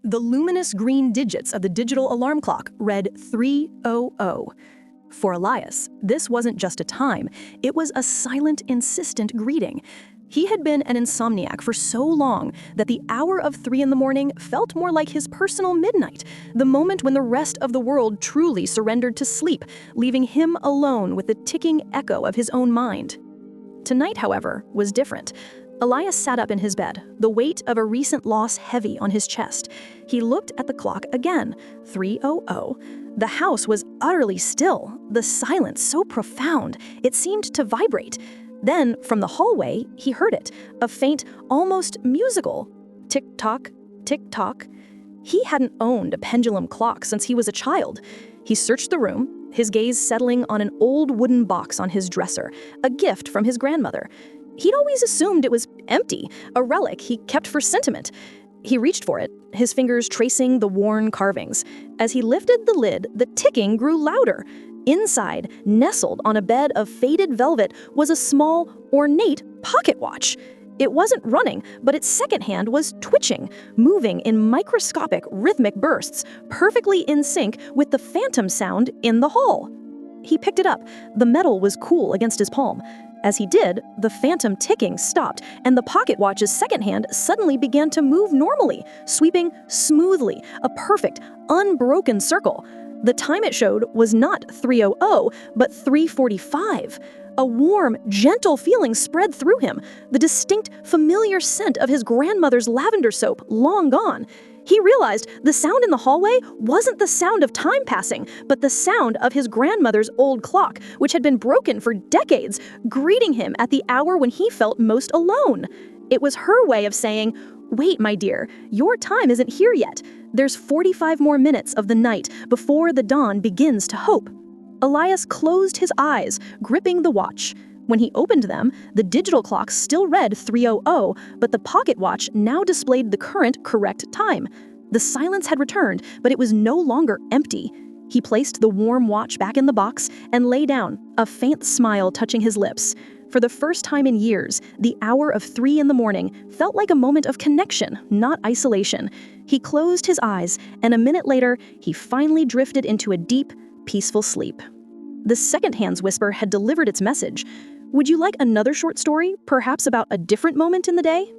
The luminous green digits of the digital alarm clock read 3:00. For Elias, this wasn't just a time, it was a silent, insistent greeting. He had been an insomniac for so long that the hour of 3 in the morning felt more like his personal midnight, the moment when the rest of the world truly surrendered to sleep, leaving him alone with the ticking echo of his own mind. Tonight, however, was different. Elias sat up in his bed, the weight of a recent loss heavy on his chest. He looked at the clock again, 3:00. The house was utterly still, the silence so profound, it seemed to vibrate. Then, from the hallway, he heard it, a faint, almost musical tick-tock, tick-tock. He hadn't owned a pendulum clock since he was a child. He searched the room, his gaze settling on an old wooden box on his dresser, a gift from his grandmother. He'd always assumed it was empty, a relic he kept for sentiment. He reached for it, his fingers tracing the worn carvings. As he lifted the lid, the ticking grew louder. Inside, nestled on a bed of faded velvet, was a small, ornate pocket watch. It wasn't running, but its second hand was twitching, moving in microscopic, rhythmic bursts, perfectly in sync with the phantom sound in the hall. He picked it up. The metal was cool against his palm. As he did, the phantom ticking stopped, and the pocket watch's second hand suddenly began to move normally, sweeping smoothly, a perfect, unbroken circle. The time it showed was not 3:00, but 3:45. A warm, gentle feeling spread through him, the distinct, familiar scent of his grandmother's lavender soap long gone. He realized the sound in the hallway wasn't the sound of time passing, but the sound of his grandmother's old clock, which had been broken for decades, greeting him at the hour when he felt most alone. It was her way of saying, "Wait, my dear, your time isn't here yet. There's 45 more minutes of the night before the dawn begins to hope." Elias closed his eyes, gripping the watch. When he opened them, the digital clock still read 3:00, but the pocket watch now displayed the current correct time. The silence had returned, but it was no longer empty. He placed the warm watch back in the box and lay down, a faint smile touching his lips. For the first time in years, the hour of 3 in the morning felt like a moment of connection, not isolation. He closed his eyes, and a minute later, he finally drifted into a deep, peaceful sleep. The second hand's whisper had delivered its message. Would you like another short story, perhaps about a different moment in the day?